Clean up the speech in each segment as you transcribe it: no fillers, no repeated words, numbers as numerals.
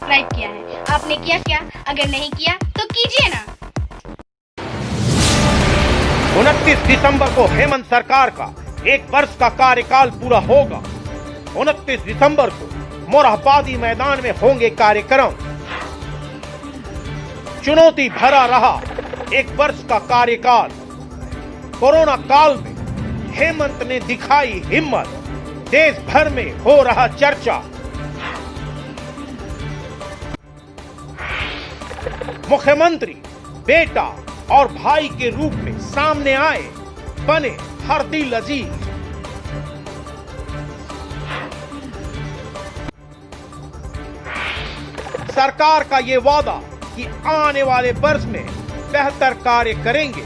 Subscribe किया है। आपने किया क्या? अगर नहीं किया तो कीजिए ना। 29 दिसंबर को हेमंत सरकार का 1 वर्ष का कार्यकाल पूरा होगा। 29 दिसंबर को मोरहाबादी मैदान में होंगे कार्यक्रम। चुनौती भरा रहा 1 वर्ष का कार्यकाल। कोरोना काल में हेमंत ने दिखाई हिम्मत, देश भर में हो रहा चर्चा। मुख्यमंत्री बेटा और भाई के रूप में सामने आए, बने हर दिल अजीज। सरकार का ये वादा कि आने वाले वर्ष में बेहतर कार्य करेंगे।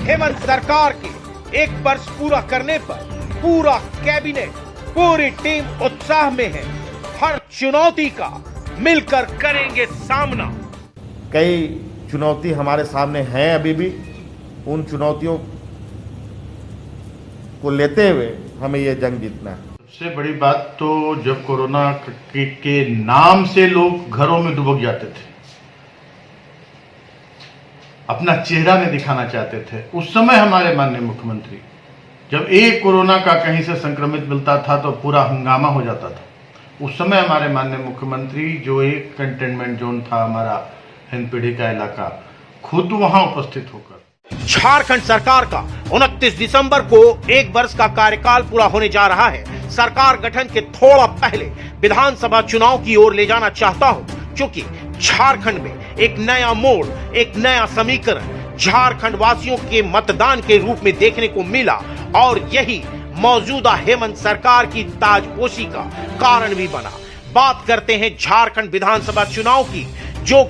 हेमंत सरकार के 1 वर्ष पूरा करने पर पूरा कैबिनेट, पूरी टीम उत्साह में है। हर चुनौती का मिलकर करेंगे सामना। कई चुनौती हमारे सामने हैं अभी भी। उन चुनौतियों को लेते हुए हमें ये जंग जीतना है। सबसे बड़ी बात तो जब कोरोना के नाम से लोग घरों में दुबक जाते थे, अपना चेहरा नहीं दिखाना चाहते थे, उस समय हमारे माननीय मुख्यमंत्री, जब एक कोरोना का कहीं से संक्रमित मिलता था तो पूरा हंगामा हो जाता था। उस समय हमारे माननीय मुख्यमंत्री, जो एक कंटेनमेंट जोन था हमारा हिंदपीढ़ी का इलाका, खुद वहां उपस्थित होकर। झारखंड सरकार का 29 दिसंबर को 1 वर्ष का कार्यकाल पूरा होने जा रहा है। सरकार गठन के थोड़ा पहले विधानसभा चुनाव की ओर ले जाना चाहता हूं, क्योंकि झारखंड में एक नया मोड़, एक नया समीकरण झारखंड वासियों के मतदान के रूप में देखने को मिला, और यही मौजूदा हेमंत सरकार की ताजपोशी का कारण भी बना। बात करते हैं झारखंड विधानसभा चुनाव की, जो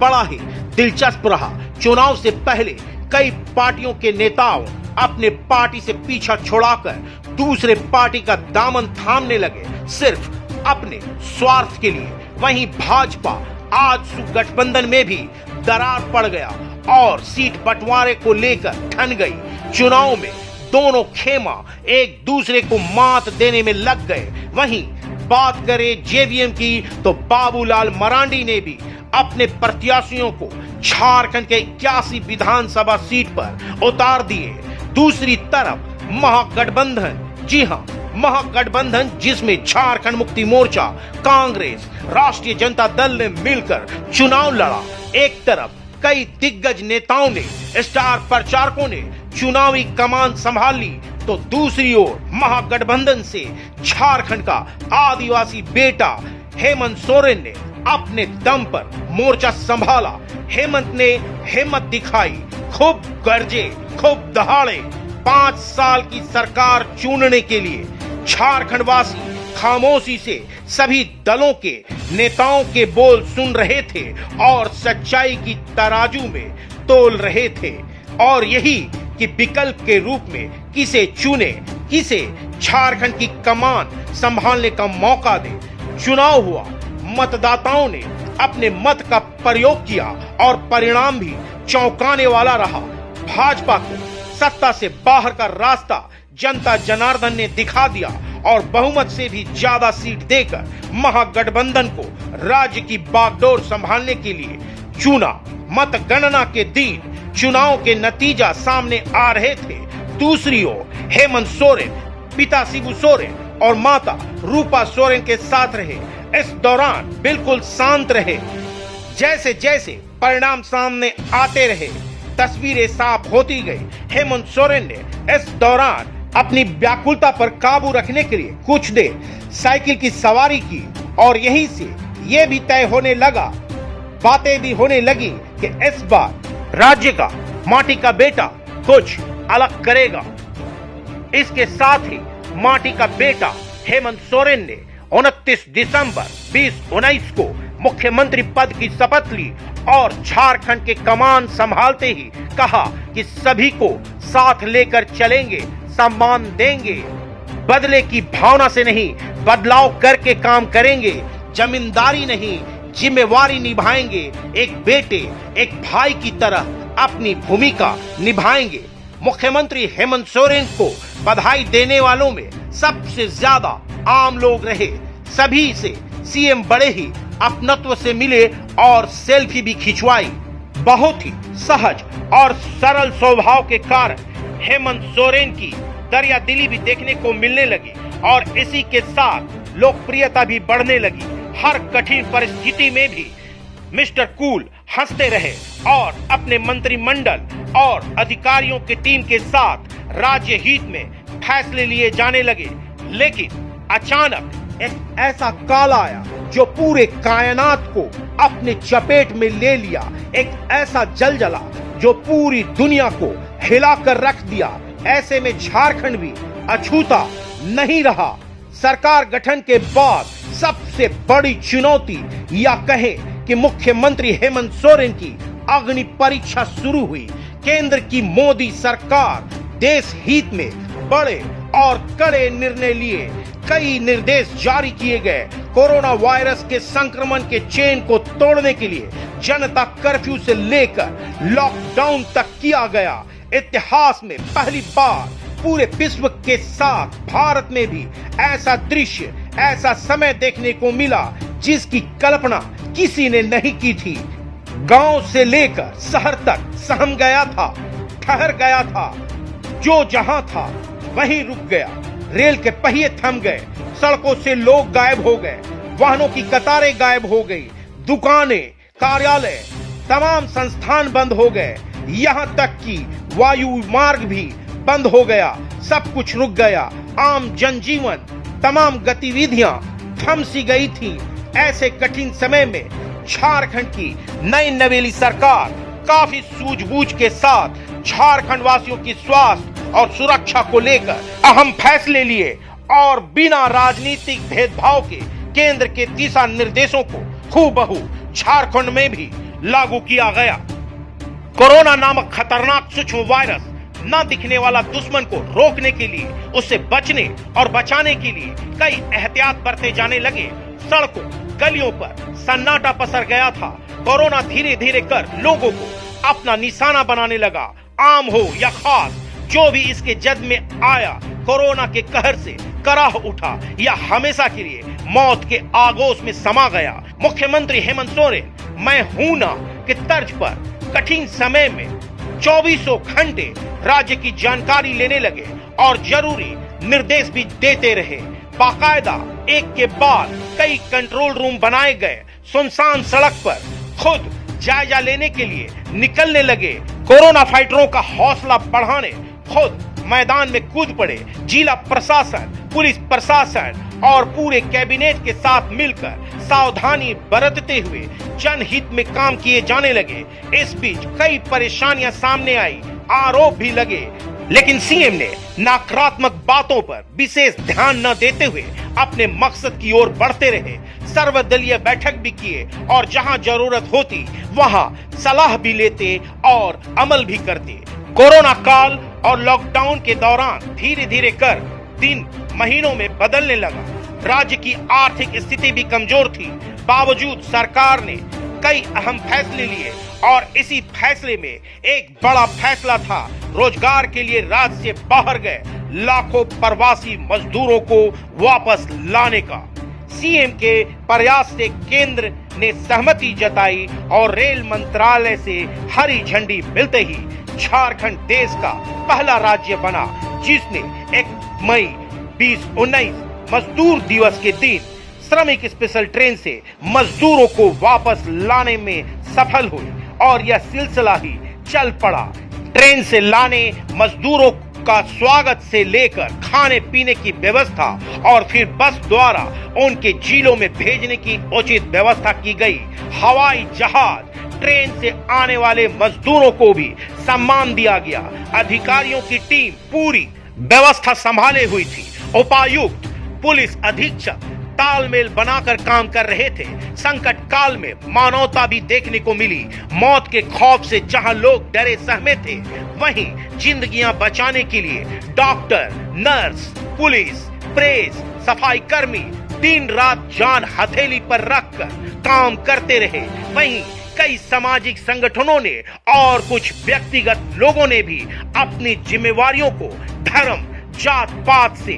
बड़ा ही दिलचस्प रहा। चुनाव से पहले कई पार्टियों के नेताओं अपने पार्टी से पीछा छुड़ाकर दूसरे पार्टी का दामन थामने लगे, सिर्फ अपने स्वार्थ के लिए। वहीं भाजपा आज गठबंधन में भी दरार पड़ गया और सीट बंटवारे को लेकर ठन गई। चुनाव में दोनों खेमा एक दूसरे को मात देने में लग गए। वहीं बात करें जेवीएम की, तो बाबूलाल मरांडी ने भी अपने प्रत्याशियों को झारखंड के 81 विधानसभा सीट पर उतार दिए। दूसरी तरफ महागठबंधन, जी हां, महागठबंधन जिसमें झारखंड मुक्ति मोर्चा, कांग्रेस, राष्ट्रीय जनता दल ने मिलकर चुनाव लड़ा। एक तरफ कई दिग्गज नेताओं ने, स्टार प्रचारकों ने चुनावी कमान संभाल ली, तो दूसरी ओर महागठबंधन से झारखंड का आदिवासी बेटा हेमंत सोरेन ने अपने दम पर मोर्चा संभाला। हेमंत ने हिम्मत दिखाई, खूब गरजे, खूब दहाड़े। 5 साल की सरकार चुनने के लिए झारखंड वासी खामोशी से सभी दलों के नेताओं के बोल सुन रहे थे और सच्चाई की तराजू में तोल रहे थे, और यही कि विकल्प के रूप में किसे चुने, किसे झारखंड की कमान संभालने का मौका दे। चुनाव हुआ, मतदाताओं ने अपने मत का प्रयोग किया और परिणाम भी चौंकाने वाला रहा। भाजपा को सत्ता से बाहर का रास्ता जनता जनार्दन ने दिखा दिया और बहुमत से भी ज्यादा सीट देकर महागठबंधन को राज्य की बागडोर संभालने के लिए चुना। मतगणना के दिन चुनाव के नतीजा सामने आ रहे थे। दूसरी ओर हेमंत सोरेन पिता शिबू सोरेन और माता रूपा सोरेन के साथ रहे। इस दौरान बिल्कुल शांत रहे। जैसे जैसे परिणाम सामने आते रहे, तस्वीरें साफ होती गई। हेमंत सोरेन ने इस दौरान अपनी व्याकुलता पर काबू रखने के लिए कुछ देर साइकिल की सवारी की, और यहीं से ये भी तय होने लगा, बातें भी होने लगी कि इस बार राज्य का माटी का बेटा कुछ अलग करेगा। इसके साथ ही माटी का बेटा हेमंत सोरेन ने 29 दिसंबर 2019 को मुख्यमंत्री पद की शपथ ली और झारखंड के कमान संभालते ही कहा कि सभी को साथ लेकर चलेंगे, सम्मान देंगे, बदले की भावना से नहीं बदलाव करके काम करेंगे, जमींदारी नहीं जिम्मेवारी निभाएंगे, एक बेटे एक भाई की तरह अपनी भूमिका निभाएंगे। मुख्यमंत्री हेमंत सोरेन को बधाई देने वालों में सबसे ज्यादा आम लोग रहे। सभी से सीएम बड़े ही अपनत्व से मिले और सेल्फी भी खिंचवाई। बहुत ही सहज और सरल स्वभाव के कारण हेमंत सोरेन की दरिया दिली भी देखने को मिलने लगी और इसी के साथ लोकप्रियता भी बढ़ने लगी। हर कठिन परिस्थिति में भी मिस्टर कूल हंसते रहे और अपने मंत्रिमंडल और अधिकारियों की टीम के साथ राज्य हित में फैसले लिए जाने लगे। लेकिन अचानक एक ऐसा काल आया जो पूरे कायनात को अपने चपेट में ले लिया। एक ऐसा जलजला जो पूरी दुनिया को हिलाकर रख दिया। ऐसे में झारखंड भी अछूता नहीं रहा। सरकार गठन के बाद सबसे बड़ी चुनौती या कहें कि मुख्यमंत्री हेमंत सोरेन की अग्नि परीक्षा शुरू हुई। केंद्र की मोदी सरकार देश हित में बड़े और कड़े निर्णय लिए। कई निर्देश जारी किए गए। कोरोना वायरस के संक्रमण के चेन को तोड़ने के लिए जनता कर्फ्यू से लेकर लॉकडाउन तक किया गया। इतिहास में पहली बार पूरे विश्व के साथ भारत में भी ऐसा दृश्य, ऐसा समय देखने को मिला जिसकी कल्पना किसी ने नहीं की थी। गांव से लेकर शहर तक सहम गया था, ठहर गया था। जो जहां था वहीं रुक गया। रेल के पहिए थम गए, सड़कों से लोग गायब हो गए, वाहनों की कतारें गायब हो गई, दुकानें, कार्यालय, तमाम संस्थान बंद हो गए। यहां तक कि वायु मार्ग भी बंद हो गया। सब कुछ रुक गया। आम जनजीवन, तमाम गतिविधियां थम सी गई थी। ऐसे कठिन समय में झारखंड की नई नवेली सरकार काफी सूझबूझ के साथ झारखंड वासियों की स्वास्थ्य और सुरक्षा को लेकर अहम फैसले लिए और बिना राजनीतिक भेदभाव के केंद्र के दिशा निर्देशों को हूबहू झारखंड में भी लागू किया गया। कोरोना नामक खतरनाक सूक्ष्म वायरस न दिखने वाला दुश्मन को रोकने के लिए, उससे बचने और बचाने के लिए कई एहतियात बरते जाने लगे। सड़कों, गलियों पर सन्नाटा पसर गया था। कोरोना धीरे धीरे कर लोगों को अपना निशाना बनाने लगा। आम हो या खास, जो भी इसके जद में आया कोरोना के कहर से कराह उठा या हमेशा के लिए मौत के आगोश में समा गया। मुख्यमंत्री हेमंत सोरेन मैं हूं ना के तर्ज पर कठिन समय में 24 घंटे राज्य की जानकारी लेने लगे और जरूरी निर्देश भी देते रहे। बाकायदा एक के बाद कई कंट्रोल रूम बनाए गए। सुनसान सड़क पर खुद जायजा लेने के लिए निकलने लगे। कोरोना फाइटरों का हौसला बढ़ाने खुद मैदान में कूद पड़े। जिला प्रशासन, पुलिस प्रशासन और पूरे कैबिनेट के साथ मिलकर सावधानी बरतते हुए जनहित में काम किए जाने लगे। इस बीच कई परेशानियां सामने आई, आरोप भी लगे, लेकिन सीएम ने नकारात्मक बातों पर विशेष ध्यान न देते हुए अपने मकसद की ओर बढ़ते रहे। सर्वदलीय बैठक भी किए और जहां जरूरत होती वहां सलाह भी लेते और अमल भी करते। कोरोना काल और लॉकडाउन के दौरान धीरे धीरे कर दिन महीनों में बदलने लगा। राज्य की आर्थिक स्थिति भी कमजोर थी। बावजूद सरकार ने कई अहम फैसले लिए और इसी फैसले में एक बड़ा फैसला था रोजगार के लिए राज्य से बाहर गए लाखों प्रवासी मजदूरों को वापस लाने का। सीएम के प्रयास से केंद्र ने सहमति जताई और रेल मंत्रालय से हरी झंडी मिलते ही झारखंड देश का पहला राज्य बना जिसने 1 मई 2019 मजदूर दिवस के दिन श्रमिक स्पेशल ट्रेन से मजदूरों को वापस लाने में सफल हुई और यह सिलसिला ही चल पड़ा। ट्रेन से लाने मजदूरों का स्वागत से लेकर खाने पीने की व्यवस्था और फिर बस द्वारा उनके जिलों में भेजने की उचित व्यवस्था की गई। हवाई जहाज, ट्रेन से आने वाले मजदूरों को भी सम्मान दिया गया। अधिकारियों की टीम पूरी व्यवस्था संभाले हुई थी। उपायुक्त, पुलिस अधीक्षक तालमेल बनाकर काम कर रहे थे। संकट काल में मानवता भी देखने को मिली। मौत के खौफ से जहां लोग डरे सहमे थे, वहीं जिंदगियां बचाने के लिए डॉक्टर, नर्स, पुलिस, प्रेस, सफाई कर्मी दिन रात जान हथेली पर रखकर काम करते रहे। वहीं कई सामाजिक संगठनों ने और कुछ व्यक्तिगत लोगों ने भी अपनी जिम्मेवारियों को धर्म जात पात से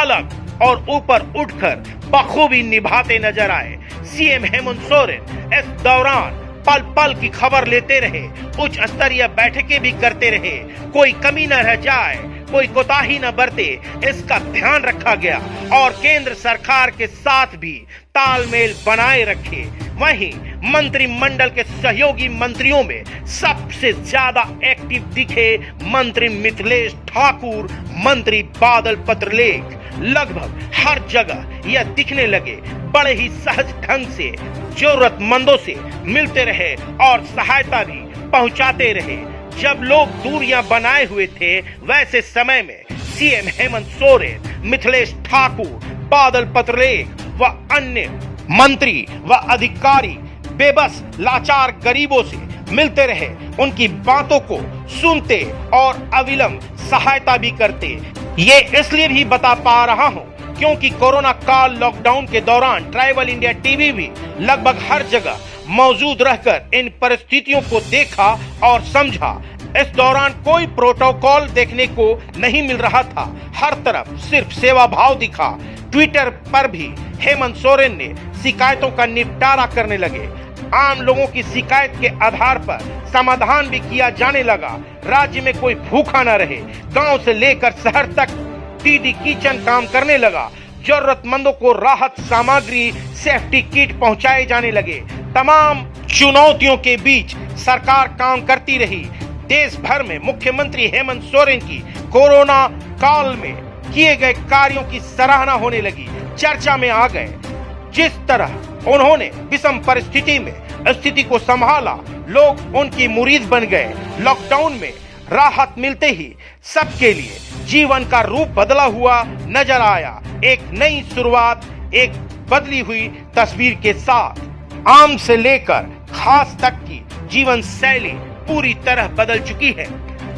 अलग और ऊपर उठकर बखूबी निभाते नजर आए। सीएम हेमंत सोरेन इस दौरान पल पल की खबर लेते रहे, उच्च स्तरीय बैठकें भी करते रहे, कोई कमी न रह जाए, कोई कोताही न बरते, इसका ध्यान रखा गया और केंद्र सरकार के साथ भी तालमेल बनाए रखे। वहीं मंत्रिमंडल के सहयोगी मंत्रियों में सबसे ज्यादा एक्टिव दिखे मंत्री मिथिलेश ठाकुर, मंत्री बादल पत्रलेख। लगभग हर जगह यह दिखने लगे, बड़े ही सहज ढंग से जरूरतमंदों से मिलते रहे और सहायता भी पहुंचाते रहे। जब लोग दूरियां बनाए हुए थे, वैसे समय में सीएम हेमंत सोरेन, मिथिलेश ठाकुर, बादल पत्रलेख व अन्य मंत्री व अधिकारी बेबस लाचार गरीबों से मिलते रहे, उनकी बातों को सुनते और अविलंब सहायता भी करते। ये इसलिए भी बता पा रहा हूँ क्योंकि कोरोना काल लॉकडाउन के दौरान ट्राइबल इंडिया टीवी भी लगभग हर जगह मौजूद रहकर इन परिस्थितियों को देखा और समझा। इस दौरान कोई प्रोटोकॉल देखने को नहीं मिल रहा था, हर तरफ सिर्फ सेवा भाव दिखा। ट्विटर पर भी हेमंत सोरेन ने शिकायतों का निपटारा करने लगे। आम लोगों की शिकायत के आधार पर समाधान भी किया जाने लगा। राज्य में कोई भूखा न रहे, गांव से लेकर शहर तक टीडी किचन काम करने लगा। जरूरतमंदों को राहत सामग्री, सेफ्टी किट पहुंचाए जाने लगे। तमाम चुनौतियों के बीच सरकार काम करती रही। देश भर में मुख्यमंत्री हेमंत सोरेन की कोरोना काल में किए गए कार्यों की सराहना होने लगी, चर्चा में आ गए। जिस तरह उन्होंने विषम परिस्थिति में स्थिति को संभाला, लोग उनकी मुरीद बन गए। लॉकडाउन में राहत मिलते ही सबके लिए जीवन का रूप बदला हुआ नजर आया। एक नई शुरुआत, एक बदली हुई तस्वीर के साथ आम से लेकर खास तक की जीवन शैली पूरी तरह बदल चुकी है।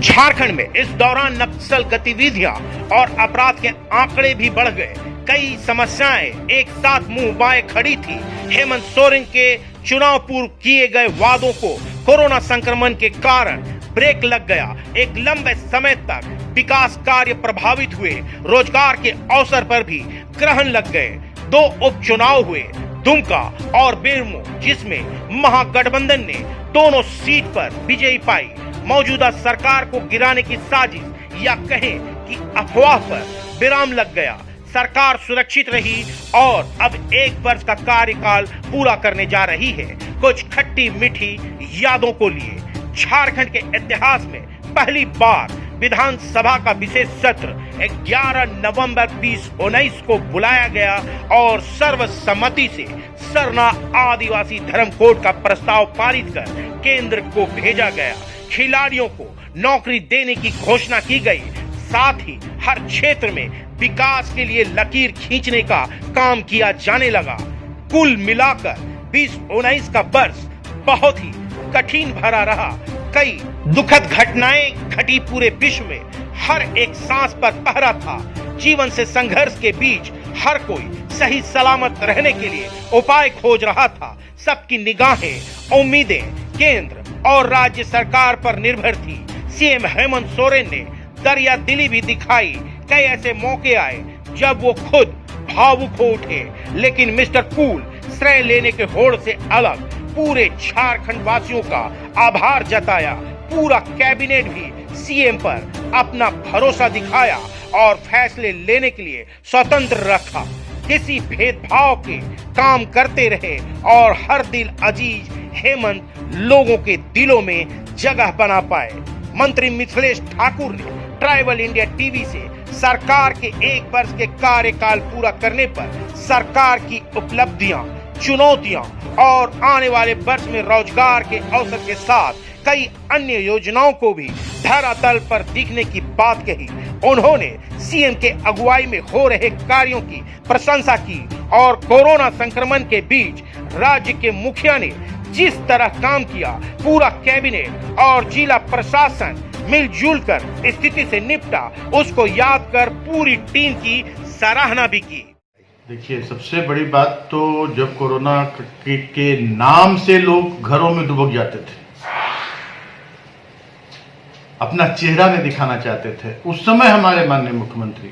झारखंड में इस दौरान नक्सल गतिविधियां और अपराध के आंकड़े भी बढ़ गए। कई समस्याएं एक साथ मुंह बाए खड़ी थी। हेमंत सोरेन के चुनाव पूर्व किए गए वादों को कोरोना संक्रमण के कारण ब्रेक लग गया। एक लंबे समय तक विकास कार्य प्रभावित हुए, रोजगार के अवसर पर भी ग्रहण लग गए। 2 उपचुनाव हुए, दुमका और बेरमो, जिसमें महागठबंधन ने दोनों सीट पर विजयी पाई। मौजूदा सरकार को गिराने की साजिश या कहें कि अफवाह पर विराम लग गया। सरकार सुरक्षित रही और अब 1 वर्ष का कार्यकाल पूरा करने जा रही है। कुछ खट्टी मीठी यादों को लिए झारखंड के इतिहास में पहली बार विधानसभा का विशेष सत्र 11 नवंबर 2019 को बुलाया गया और सर्वसम्मति से सरना आदिवासी धर्म कोड का प्रस्ताव पारित कर केंद्र को भेजा गया। खिलाड़ियों को नौकरी देने की घोषणा की गई। साथ ही हर क्षेत्र में विकास के लिए लकीर खींचने का काम किया जाने लगा। कुल मिलाकर 2019 का वर्ष बहुत ही कठिन भरा रहा। कई दुखद घटनाएं घटी पूरे विश्व में। हर एक सांस पर पहरा था। जीवन से संघर्ष के बीच हर कोई सही सलामत रहने के लिए उपाय खोज रहा था। सबकी निगाहें, उम्मीदें केंद्र और राज्य सरकार पर निर्भर थी। सीएम हेमंत सोरेन ने दरिया दिली भी दिखाई। कई ऐसे मौके आए जब वो खुद भावुक हो उठे, लेकिन मिस्टर कूल श्रेय लेने के होड़ से अलग पूरे झारखंड वासियों का आभार जताया। पूरा कैबिनेट भी सीएम पर अपना भरोसा दिखाया और फैसले लेने के लिए स्वतंत्र रखा। किसी भेदभाव के काम करते रहे और हर दिल अजीज हेमंत लोगों के दिलों में जगह बना पाए। मंत्री मिथिलेश ठाकुर ने ट्राइबल इंडिया टीवी से सरकार के 1 वर्ष के कार्यकाल पूरा करने पर सरकार की उपलब्धियां, चुनौतियां और आने वाले वर्ष में रोजगार के अवसर के साथ कई अन्य योजनाओं को भी धरातल पर दिखने की बात कही। उन्होंने सीएम के अगुवाई में हो रहे कार्यों की प्रशंसा की और कोरोना संक्रमण के बीच राज्य के मुखिया ने जिस तरह काम किया, पूरा कैबिनेट और जिला प्रशासन मिलजुल कर स्थिति से निपटा, उसको याद कर पूरी टीम की सराहना भी की। देखिए, सबसे बड़ी बात तो जब कोरोना के नाम से लोग घरों में दुबक जाते थे, अपना चेहरा नहीं दिखाना चाहते थे, उस समय हमारे माननीय मुख्यमंत्री,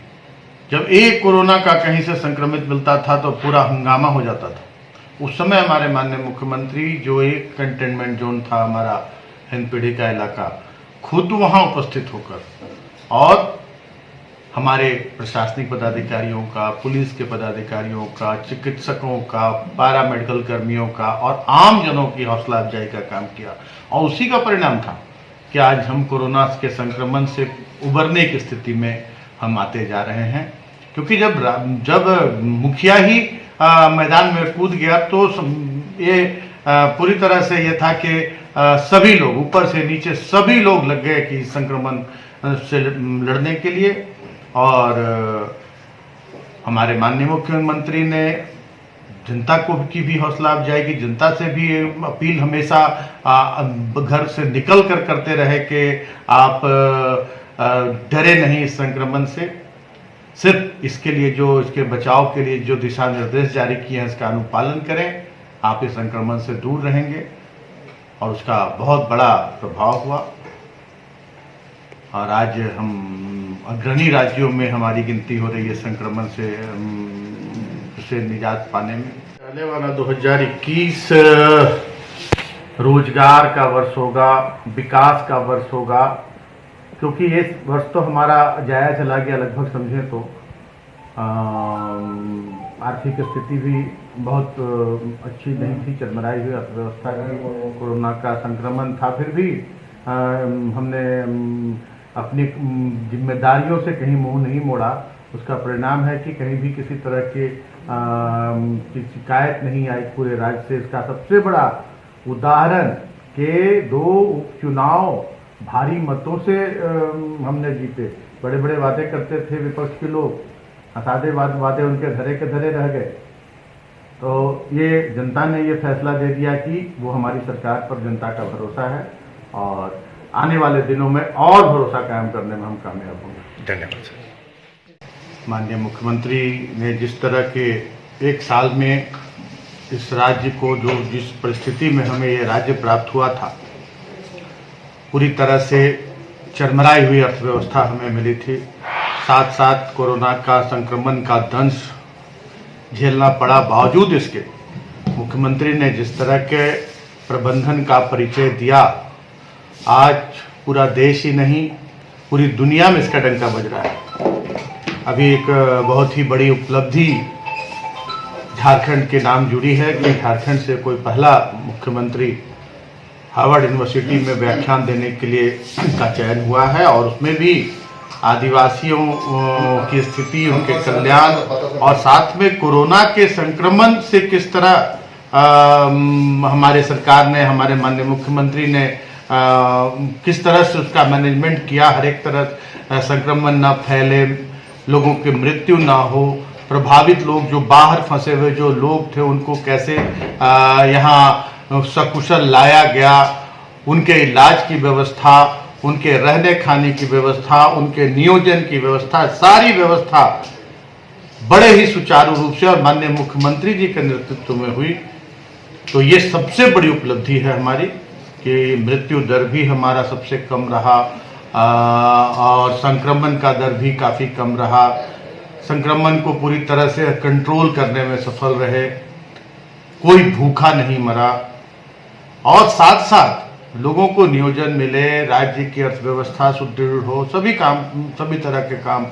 जब एक कोरोना का कहीं से संक्रमित मिलता था तो पूरा हंगामा हो जाता था। उस समय हमारे माननीय मुख्यमंत्री, जो एक कंटेनमेंट जोन था हमारा हिंदपीढ़ी का इलाका, खुद वहां उपस्थित होकर और हमारे प्रशासनिक पदाधिकारियों का, पुलिस के पदाधिकारियों का, चिकित्सकों का, पारा मेडिकल कर्मियों का और आम जनों की हौसला अफजाई का काम किया। और उसी का परिणाम था कि आज हम कोरोना के संक्रमण से उबरने की स्थिति में हम आते जा रहे हैं। क्योंकि जब मुखिया ही मैदान में कूद गया तो ये पूरी तरह से ये था कि सभी लोग, ऊपर से नीचे सभी लोग लग गए कि संक्रमण से लड़ने के लिए। और हमारे माननीय मुख्यमंत्री ने जनता को की भी हौसला अफजाई की, जनता से भी अपील हमेशा घर से निकल कर करते रहे कि आप डरे नहीं इस संक्रमण से। सिर्फ इसके लिए इसके बचाव के लिए जो दिशा निर्देश जारी किए हैं इसका अनुपालन करें, आप इस संक्रमण से दूर रहेंगे। और उसका बहुत बड़ा प्रभाव हुआ और आज हम अग्रणी राज्यों में हमारी गिनती हो रही है संक्रमण से निजात पाने में। आने वाला 2021 रोजगार का वर्ष होगा, विकास का वर्ष होगा, क्योंकि ये वर्ष तो हमारा जाया चला गया लगभग समझें तो। आर्थिक स्थिति भी बहुत अच्छी नहीं थी, चरमराई हुई अर्थव्यवस्था की, कोरोना का संक्रमण था। फिर भी हमने अपनी जिम्मेदारियों से कहीं मुंह नहीं मोड़ा। उसका परिणाम है कि कहीं भी किसी तरह की शिकायत नहीं आई पूरे राज्य से। इसका सबसे बड़ा उदाहरण के 2 उपचुनाव भारी मतों से हमने जीते। बड़े बड़े वादे करते थे विपक्ष के लोग, सादे वादे उनके धरे के धरे रह गए। तो ये जनता ने ये फैसला दे दिया कि वो हमारी सरकार पर जनता का भरोसा है और आने वाले दिनों में और भरोसा कायम करने में हम कामयाब होंगे। धन्यवाद सर। माननीय मुख्यमंत्री ने जिस तरह के एक साल में इस राज्य को जिस परिस्थिति में हमें ये राज्य प्राप्त हुआ था, पूरी तरह से चरमराई हुई अर्थव्यवस्था हमें मिली थी। साथ साथ कोरोना का संक्रमण का दंश झेलना पड़ा, बावजूद इसके मुख्यमंत्री ने जिस तरह के प्रबंधन का परिचय दिया, आज पूरा देश ही नहीं पूरी दुनिया में इसका डंका बज रहा है। अभी एक बहुत ही बड़ी उपलब्धि झारखंड के नाम जुड़ी है कि झारखंड से कोई पहला मुख्यमंत्री हार्वर्ड यूनिवर्सिटी में व्याख्यान देने के लिए का चयन हुआ है और उसमें भी आदिवासियों की स्थिति, उनके कल्याण और साथ में कोरोना के संक्रमण से किस तरह हमारे सरकार ने, हमारे माननीय मुख्यमंत्री ने किस तरह से उसका मैनेजमेंट किया, हर एक तरह संक्रमण न फैले, लोगों की मृत्यु ना हो, प्रभावित लोग जो बाहर फंसे हुए जो लोग थे उनको कैसे यहाँ सकुशल लाया गया, उनके इलाज की व्यवस्था, उनके रहने खाने की व्यवस्था, उनके नियोजन की व्यवस्था, सारी व्यवस्था बड़े ही सुचारू रूप से और माननीय मुख्यमंत्री जी के नेतृत्व में हुई। तो ये सबसे बड़ी उपलब्धि है हमारी कि मृत्यु दर भी हमारा सबसे कम रहा और संक्रमण का दर भी काफ़ी कम रहा। संक्रमण को पूरी तरह से कंट्रोल करने में सफल रहे, कोई भूखा नहीं मरा और साथ साथ लोगों को नियोजन मिले, राज्य की अर्थव्यवस्था सुदृढ़ हो, सभी तरह के काम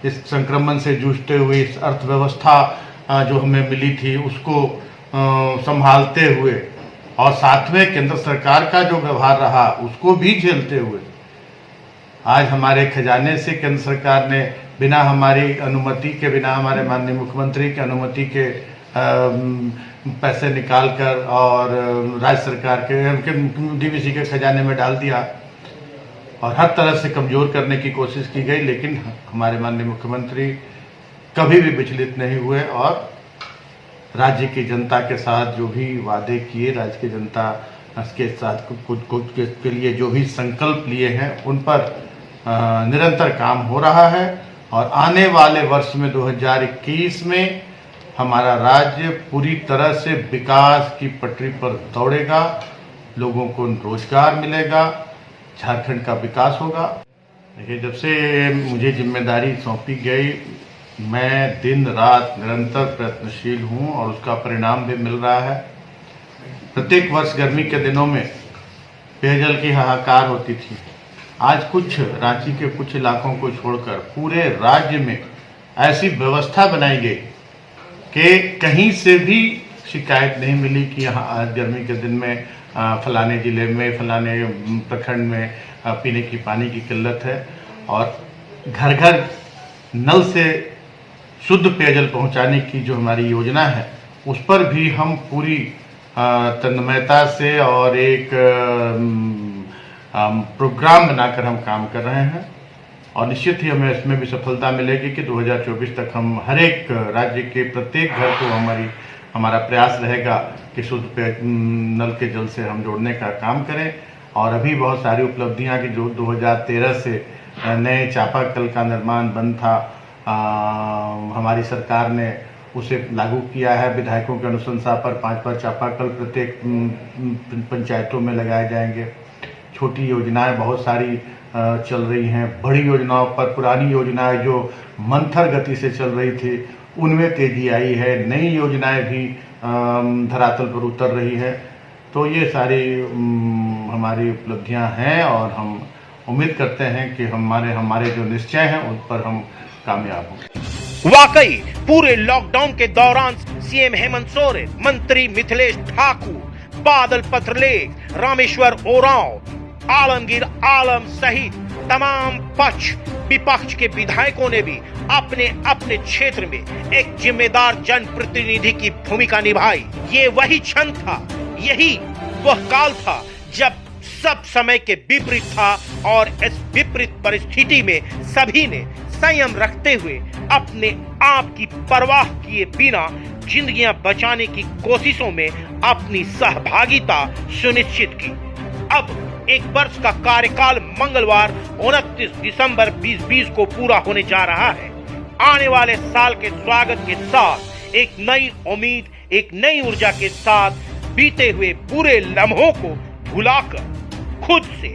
इस संक्रमण से जूझते हुए इस अर्थव्यवस्था जो हमें मिली थी उसको संभालते हुए और साथ में केंद्र सरकार का जो व्यवहार रहा उसको भी झेलते हुए आज हमारे खजाने से केंद्र सरकार ने बिना हमारी अनुमति के, बिना हमारे माननीय मुख्यमंत्री की अनुमति के पैसे निकालकर और राज्य सरकार के डीवीसी के खजाने में डाल दिया और हर तरह से कमजोर करने की कोशिश की गई। लेकिन हमारे माननीय मुख्यमंत्री कभी भी विचलित नहीं हुए और राज्य की जनता के साथ जो भी वादे किए, राज्य की जनता के साथ कुछ के लिए जो भी संकल्प लिए हैं उन पर निरंतर काम हो रहा है और आने वाले वर्ष में 2021 में हमारा राज्य पूरी तरह से विकास की पटरी पर दौड़ेगा, लोगों को रोजगार मिलेगा, झारखंड का विकास होगा। देखिए, जब से मुझे जिम्मेदारी सौंपी गई, मैं दिन रात निरंतर प्रयत्नशील हूं और उसका परिणाम भी मिल रहा है। प्रत्येक वर्ष गर्मी के दिनों में पेयजल की हाहाकार होती थी। आज रांची के कुछ इलाकों को छोड़कर पूरे राज्य में ऐसी व्यवस्था बनाई गई कि कहीं से भी शिकायत नहीं मिली कि यहाँ आज गर्मी के दिन में फलाने जिले में, फलाने प्रखंड में पीने की पानी की किल्लत है। और घर घर नल से शुद्ध पेयजल पहुँचाने की जो हमारी योजना है, उस पर भी हम पूरी तन्मयता से और एक प्रोग्राम बनाकर हम काम कर रहे हैं। और निश्चित ही हमें इसमें भी सफलता मिलेगी कि 2024 तक हम हर एक राज्य के प्रत्येक घर को हमारा प्रयास रहेगा कि शुद्ध नल के जल से हम जोड़ने का काम करें। और अभी बहुत सारी उपलब्धियां कि जो 2013 से नए चापाकल का निर्माण बंद था, हमारी सरकार ने उसे लागू किया है। विधायकों के अनुशंसा पर 5 चापाकल प्रत्येक पंचायतों में लगाए जाएंगे। छोटी योजनाएं बहुत सारी चल रही हैं। बड़ी योजनाओं पर, पुरानी योजनाएं जो मंथर गति से चल रही थी, उनमें तेजी आई है। नई योजनाएं भी धरातल पर उतर रही है। तो ये सारी हमारी उपलब्धियां हैं और हम उम्मीद करते हैं कि हमारे जो निश्चय हैं उन पर हम कामयाब होंगे। वाकई पूरे लॉकडाउन के दौरान सीएम हेमंत सोरेन, मंत्री मिथिलेश ठाकुर, बादल पत्रलेख, रामेश्वर ओरांव, आलमगीर आलम सहित तमाम पक्ष विपक्ष के विधायकों ने भी अपने अपने क्षेत्र में एक जिम्मेदार जनप्रतिनिधि की भूमिका निभाई। ये वही क्षण था, यही वह काल था जब सब समय के विपरीत था और इस विपरीत परिस्थिति में सभी ने संयम रखते हुए अपने आप की परवाह किए बिना जिंदगियां बचाने की कोशिशों में अपनी सहभागिता सुनिश्चित की। अब एक वर्ष का कार्यकाल मंगलवार 29 दिसंबर 2020 को पूरा होने जा रहा है। आने वाले साल के स्वागत के साथ एक नई उम्मीद, एक नई ऊर्जा के साथ बीते हुए बुरे लम्हों को भुलाकर खुद से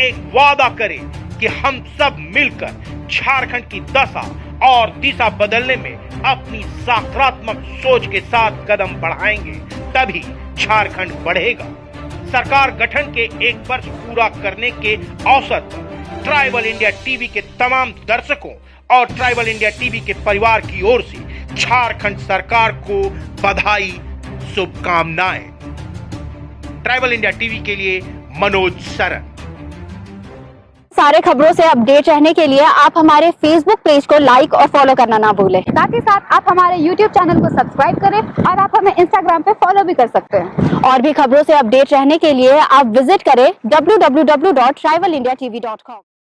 एक वादा करें कि हम सब मिलकर झारखंड की दशा और दिशा बदलने में अपनी सकारात्मक सोच के साथ कदम बढ़ाएंगे, तभी झारखंड बढ़ेगा। सरकार गठन के एक वर्ष पूरा करने के अवसर पर ट्राइबल इंडिया टीवी के तमाम दर्शकों और ट्राइबल इंडिया टीवी के परिवार की ओर से झारखंड सरकार को बधाई, शुभकामनाएं। ट्राइबल इंडिया टीवी के लिए मनोज सरन। सारे खबरों से अपडेट रहने के लिए आप हमारे फेसबुक पेज को लाइक और फॉलो करना ना भूलें। साथ ही साथ आप हमारे यूट्यूब चैनल को सब्सक्राइब करें और आप हमें इंस्टाग्राम पे फॉलो भी कर सकते हैं। और भी खबरों से अपडेट रहने के लिए आप विजिट करें www.tribalindiatv.com।